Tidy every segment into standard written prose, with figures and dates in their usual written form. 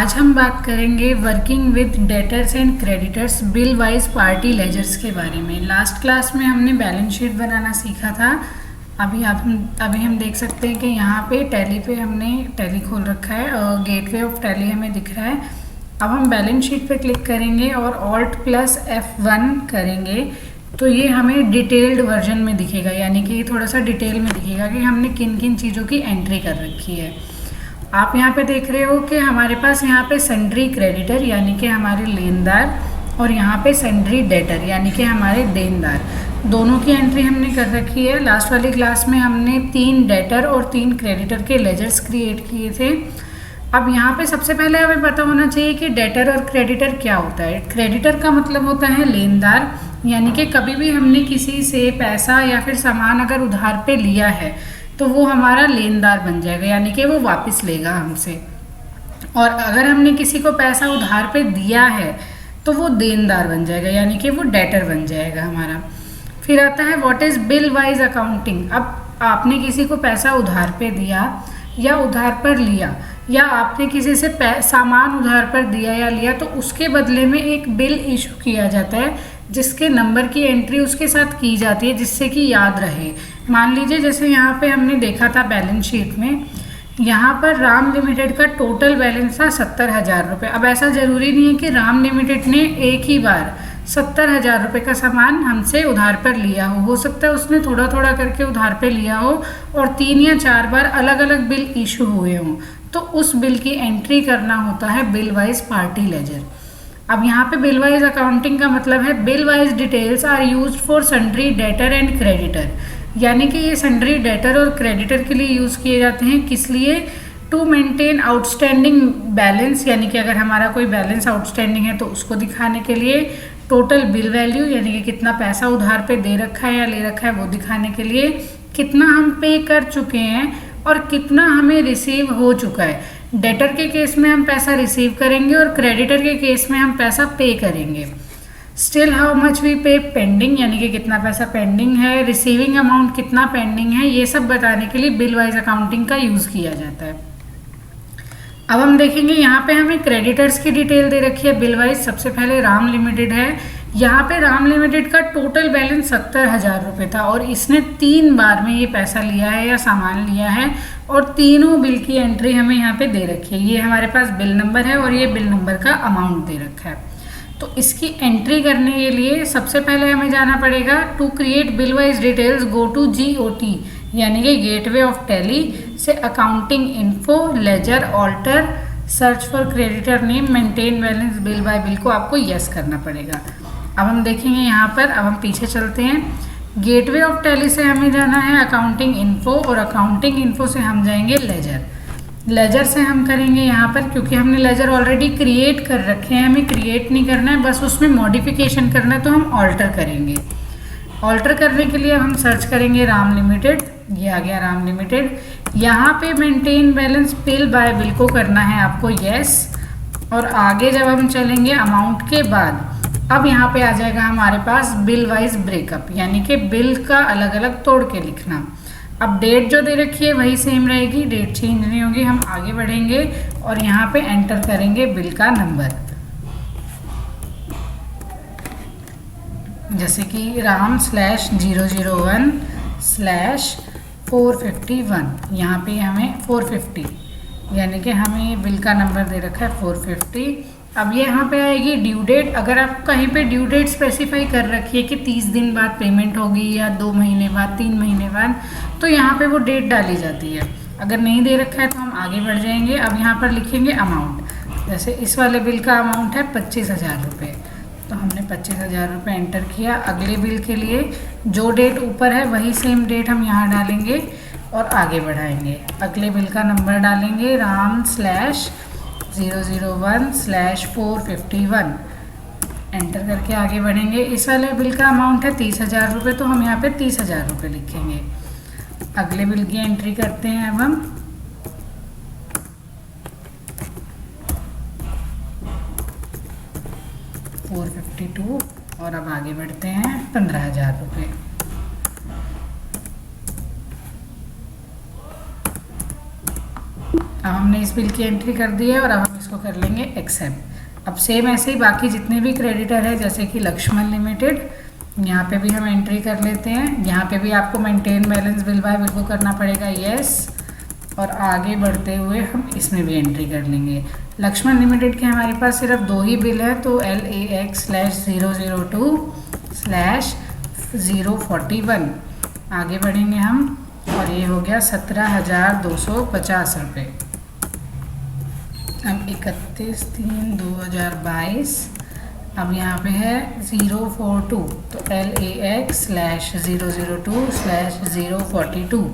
आज हम बात करेंगे working with debtors and creditors bill wise party ledgers के बारे में। लास्ट क्लास में हमने बैलेंस शीट बनाना सीखा था। अभी हम देख सकते हैं कि यहाँ पे टैली पे हमने टैली खोल रखा है और गेटवे ऑफ टैली हमें दिख रहा है। अब हम बैलेंस शीट पे क्लिक करेंगे और ऑल्ट प्लस F1 करेंगे तो ये हमें डिटेल्ड वर्जन में दिखेगा, यानी कि थोड़ा सा डिटेल में दिखेगा कि हमने किन किन चीज़ों की एंट्री कर रखी है। आप यहाँ पे देख रहे हो कि हमारे पास यहाँ पे सन्ड्री क्रेडिटर यानी कि हमारे लेनदार और यहाँ पे सन्ड्री डेटर यानी कि हमारे देनदार, दोनों की एंट्री हमने कर रखी है। लास्ट वाली क्लास में हमने 3 डेटर और 3 क्रेडिटर के लेजर्स क्रिएट किए थे। अब यहाँ पे सबसे पहले हमें पता होना चाहिए कि डेटर और क्रेडिटर क्या होता है। क्रेडिटर का मतलब होता है लेनदार, यानी कि कभी भी हमने किसी से पैसा या फिर सामान अगर उधार पे लिया है तो वो हमारा लेनदार बन जाएगा, यानी कि वो वापस लेगा हमसे। और अगर हमने किसी को पैसा उधार पे दिया है तो वो देनदार बन जाएगा, यानी कि वो डेटर बन जाएगा हमारा। फिर आता है what is bill wise accounting. अब आपने किसी को पैसा उधार पे दिया या उधार पर लिया, या आपने किसी से सामान उधार पर दिया या लिया, तो उसके बदले में एक बिल इशू किया जाता है जिसके नंबर की एंट्री उसके साथ की जाती है, जिससे कि याद रहे। मान लीजिए जैसे यहाँ पे हमने देखा था बैलेंस शीट में, यहाँ पर राम लिमिटेड का टोटल बैलेंस था 70,000 रुपये। अब ऐसा ज़रूरी नहीं है कि राम लिमिटेड ने एक ही बार 70,000 रुपये का सामान हमसे उधार पर लिया हो सकता है उसने थोड़ा थोड़ा करके उधार पे लिया हो और 3 या 4 बार अलग अलग बिल इशू हुए हों, तो उस बिल की एंट्री करना होता है बिल वाइज पार्टी लेजर। अब यहाँ पे बिल वाइज अकाउंटिंग का मतलब है bill wise details are used for sundry debtor and creditor, यानी कि ये सन्ड्री डेटर और क्रेडिटर के लिए यूज़ किए जाते हैं। किस लिए? टू मेंटेन आउटस्टैंडिंग बैलेंस, यानी कि अगर हमारा कोई बैलेंस आउटस्टैंडिंग है तो उसको दिखाने के लिए। टोटल बिल वैल्यू, यानी कि कितना पैसा उधार पे दे रखा है या ले रखा है वो दिखाने के लिए। कितना हम पे कर चुके हैं और कितना हमें रिसीव हो चुका है। डेटर के केस में हम पैसा रिसीव करेंगे और क्रेडिटर के केस में हम पैसा पे करेंगे। स्टिल हाउ मच वी पे पेंडिंग, यानी कि कितना पैसा पेंडिंग है। रिसीविंग अमाउंट कितना पेंडिंग है, ये सब बताने के लिए बिल वाइज अकाउंटिंग का यूज़ किया जाता है। अब हम देखेंगे यहाँ पे हमें क्रेडिटर्स की डिटेल दे रखी है बिल वाइज। सबसे पहले राम लिमिटेड है। यहाँ पे राम लिमिटेड का टोटल बैलेंस 70,000 रुपये था और इसने 3 बार में ये पैसा लिया है या सामान लिया है और तीनों बिल की एंट्री हमें यहाँ पे दे रखी है। ये हमारे पास बिल नंबर है और ये बिल नंबर का अमाउंट दे रखा है। तो इसकी एंट्री करने के लिए सबसे पहले हमें जाना पड़ेगा to create bill wise details go to GOT, यानी कि गेटवे ऑफ टैली से accounting info, ledger, alter, search for creditor name, maintain balance, bill by bill को आपको यस करना पड़ेगा। अब हम देखेंगे यहाँ पर, अब हम पीछे चलते हैं। गेटवे ऑफ टैली से हमें जाना है अकाउंटिंग इन्फो और अकाउंटिंग इन्फो से हम जाएंगे लेजर। लेजर से हम करेंगे यहाँ पर, क्योंकि हमने लेजर ऑलरेडी क्रिएट कर रखे हैं, हमें क्रिएट नहीं करना है, बस उसमें मॉडिफिकेशन करना है, तो हम ऑल्टर करेंगे। ऑल्टर करने के लिए अब हम सर्च करेंगे राम लिमिटेड। ये आ गया राम लिमिटेड। यहाँ पे maintain balance bill by bill को करना है आपको यस। और आगे जब हम चलेंगे अमाउंट के बाद, अब यहाँ पे आ जाएगा हमारे पास बिल वाइज ब्रेकअप, यानी कि बिल का अलग अलग तोड़ के लिखना। अब डेट जो दे रखी है वही सेम रहेगी, डेट चेंज नहीं होगी। हम आगे बढ़ेंगे और यहाँ पे एंटर करेंगे बिल का नंबर, जैसे कि राम/001/451। यहाँ पे हमें 450, यानी कि हमें बिल का नंबर दे रखा है 450। अब ये यहाँ पे आएगी ड्यू डेट। अगर आप कहीं पे ड्यू डेट स्पेसिफाई कर रखी है कि 30 दिन बाद पेमेंट होगी या 2 महीने बाद, 3 महीने बाद, तो यहाँ पे वो डेट डाली जाती है। अगर नहीं दे रखा है तो हम आगे बढ़ जाएंगे। अब यहाँ पर लिखेंगे अमाउंट, जैसे इस वाले बिल का अमाउंट है 25,000 रुपये, तो हमने 25,000 रुपये एंटर किया। अगले बिल के लिए जो डेट ऊपर है वही सेम डेट हम यहाँ डालेंगे और आगे बढ़ाएंगे। अगले बिल का नंबर डालेंगे राम/001/451, एंटर करके आगे बढ़ेंगे। इस वाले बिल का अमाउंट है 30,000 रुपये, तो हम यहाँ पे 30,000 रुपये लिखेंगे। अगले बिल की एंट्री करते हैं अब हम। $452 और अब आगे बढ़ते हैं 15,000 रुपये। अब हमने इस बिल की एंट्री कर दी है और अब हम इसको इसको कर लेंगे एक्सेप्ट। अब सेम ऐसे ही बाकी जितने भी क्रेडिटर है, जैसे कि लक्ष्मण लिमिटेड, यहाँ पे भी हम एंट्री कर लेते हैं। यहाँ पे भी आपको maintain balance bill by bill को करना पड़ेगा, यस। और आगे बढ़ते हुए हम इसमें भी एंट्री कर लेंगे। लक्ष्मण लिमिटेड के हमारे पास सिर्फ 2 ही बिल है, तो LAX/002/041 आगे बढ़ेंगे हम, और ये हो गया 17,250 रुपये। अब 31/3/2022, अब यहाँ पे है 042, तो LAX/002/042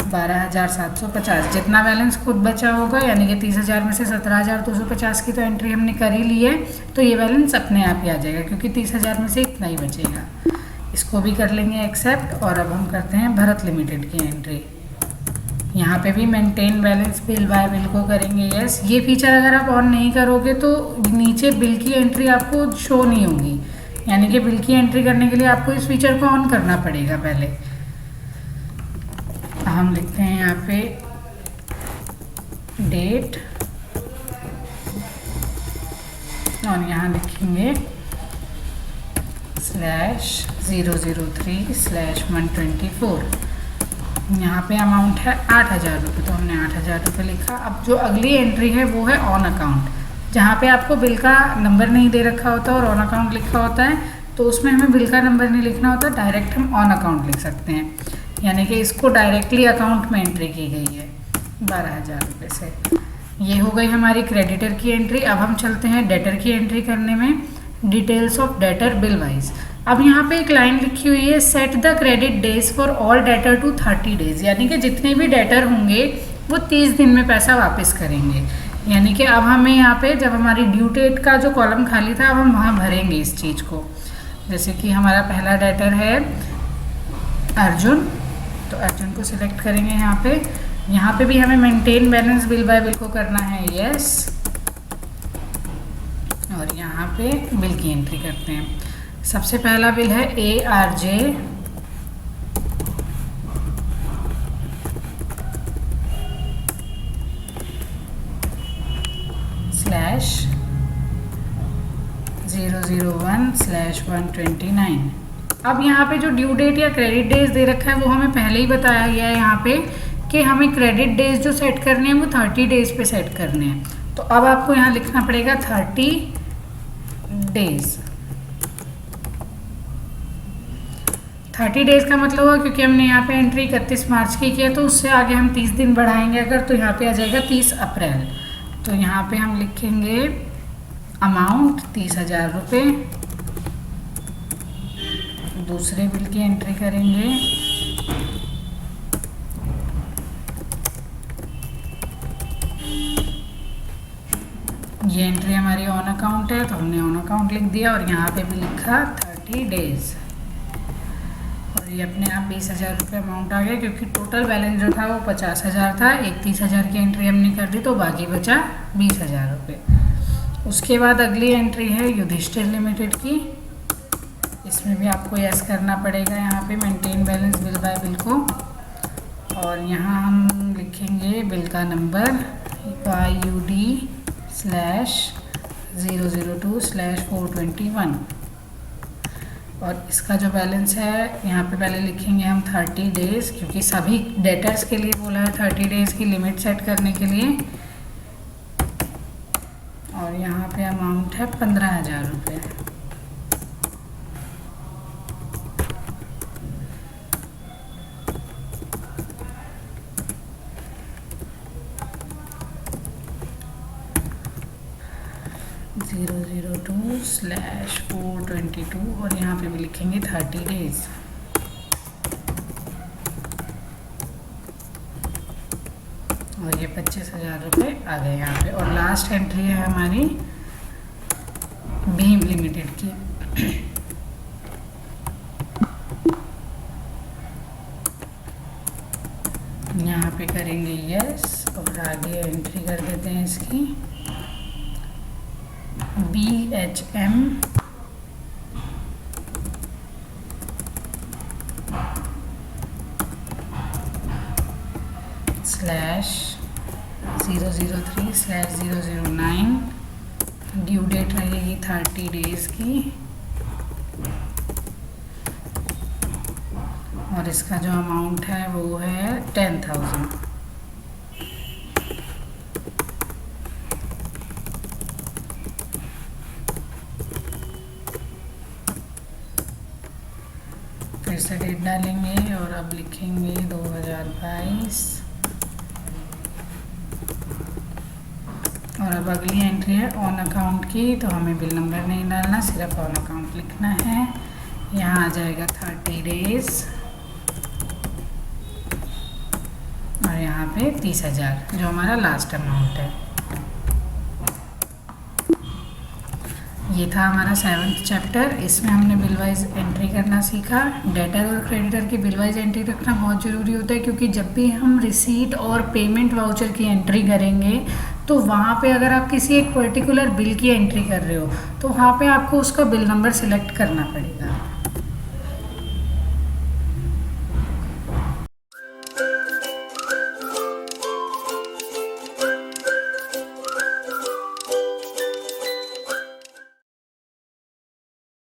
12,750। जितना बैलेंस खुद बचा होगा, यानी कि 30,000 में से 17,250 की तो एंट्री हमने कर ही ली है, तो ये बैलेंस अपने आप ही आ जाएगा, क्योंकि 30,000 में से इतना ही बचेगा। इसको भी कर लेंगे एक्सेप्ट। और अब हम करते हैं भरत लिमिटेड की एंट्री। यहाँ पे भी maintain balance bill by bill को करेंगे, यस। ये फीचर अगर आप ऑन नहीं करोगे तो नीचे बिल की एंट्री आपको शो नहीं होगी, यानी कि बिल की एंट्री करने के लिए आपको इस फीचर को ऑन करना पड़ेगा पहले। हम लिखते हैं यहाँ पे डेट, और यहाँ लिखेंगे /003/124। यहाँ पे अमाउंट है 8,000 रुपये, तो हमने 8,000 रुपये लिखा। अब जो अगली एंट्री है वो है ऑन अकाउंट, जहाँ पे आपको बिल का नंबर नहीं दे रखा होता और ऑन अकाउंट लिखा होता है, तो उसमें हमें बिल का नंबर नहीं लिखना होता, डायरेक्ट हम ऑन अकाउंट लिख सकते हैं, यानी कि इसको डायरेक्टली अकाउंट में एंट्री की गई है 12,000 रुपये से। ये हो गई हमारी क्रेडिटर की एंट्री। अब हम चलते हैं डेटर की एंट्री करने में। Details of debtor bill wise. अब यहाँ पे एक लाइन लिखी हुई है, set the credit days for all debtor to 30 days, यानी कि जितने भी डेटर होंगे वो 30 दिन में पैसा वापस करेंगे। यानी कि अब हमें यहाँ पे जब हमारी ड्यू डेट का जो कॉलम खाली था, अब हम वहाँ भरेंगे इस चीज़ को। जैसे कि हमारा पहला डेटर है अर्जुन, तो अर्जुन को सिलेक्ट करेंगे यहाँ पे। यहाँ पे भी हमें maintain balance bill by bill को करना है, यस। और यहाँ पे बिल की एंट्री करते हैं। सबसे पहला बिल है ARJ /001/129। अब यहाँ पे जो ड्यू डेट या क्रेडिट डेज दे रखा है वो हमें पहले ही बताया गया है यहाँ पे कि हमें क्रेडिट डेज जो सेट करने हैं वो 30 डेज पे सेट करने हैं। तो अब आपको यहाँ लिखना पड़ेगा 30 डेज। 30 डेज का मतलब हुआ, क्योंकि हमने यहाँ पे एंट्री 31 मार्च की किया, तो उससे आगे हम 30 दिन बढ़ाएंगे अगर, तो यहाँ पे आ जाएगा 30 अप्रैल। तो यहाँ पे हम लिखेंगे अमाउंट 30,000 रुपये। दूसरे बिल की एंट्री करेंगे। ये एंट्री हमारी ऑन अकाउंट है, तो हमने ऑन अकाउंट लिख दिया, और यहाँ पे भी लिखा 30 डेज। और ये अपने आप 20,000 रुपये अमाउंट आ गया, क्योंकि टोटल बैलेंस जो था वो 50,000 था। एक 30,000 की एंट्री हमने कर दी, तो बाकी बचा 20,000 रुपये। उसके बाद अगली एंट्री है युधिष्ठिर लिमिटेड की। इसमें भी आपको यस करना पड़ेगा यहाँ पे maintain balance bill by bill को, और यहाँ हम लिखेंगे बिल का नंबर YUD/002/421। और इसका जो बैलेंस है यहाँ पे पहले लिखेंगे हम 30 डेज, क्योंकि सभी डेटर्स के लिए बोला है 30 डेज की लिमिट सेट करने के लिए। और यहाँ पे अमाउंट है 15,000 रुपये। (002/422) और यहाँ पे भी लिखेंगे 30 डेज। और ये 25,000 रुपये आ गए यहाँ पे। और लास्ट एंट्री है हमारी भीम लिमिटेड की। यहाँ पे करेंगे यस, और आगे एंट्री कर देते हैं इसकी BHM 003/009, ड्यू डेट रहेगी 30 डेज़ की, और इसका जो अमाउंट है वो है 10,000। फिर से डेट डालेंगे और अब लिखेंगे 2022, और अब अगली एंट्री है ऑन अकाउंट की, तो हमें बिल नंबर नहीं डालना, सिर्फ ऑन अकाउंट लिखना है। यहाँ आ जाएगा 30 डेज़ और यहाँ पे 30,000 जो हमारा लास्ट अमाउंट है। ये था हमारा 7th चैप्टर। इसमें हमने बिल वाइज एंट्री करना सीखा। डेटर और क्रेडिटर की बिल वाइज एंट्री रखना बहुत ज़रूरी होता है, क्योंकि जब भी हम रिसीट और पेमेंट वाउचर की एंट्री करेंगे तो वहाँ पे अगर आप किसी एक पर्टिकुलर बिल की एंट्री कर रहे हो तो वहाँ पे आपको उसका बिल नंबर सिलेक्ट करना पड़ेगा।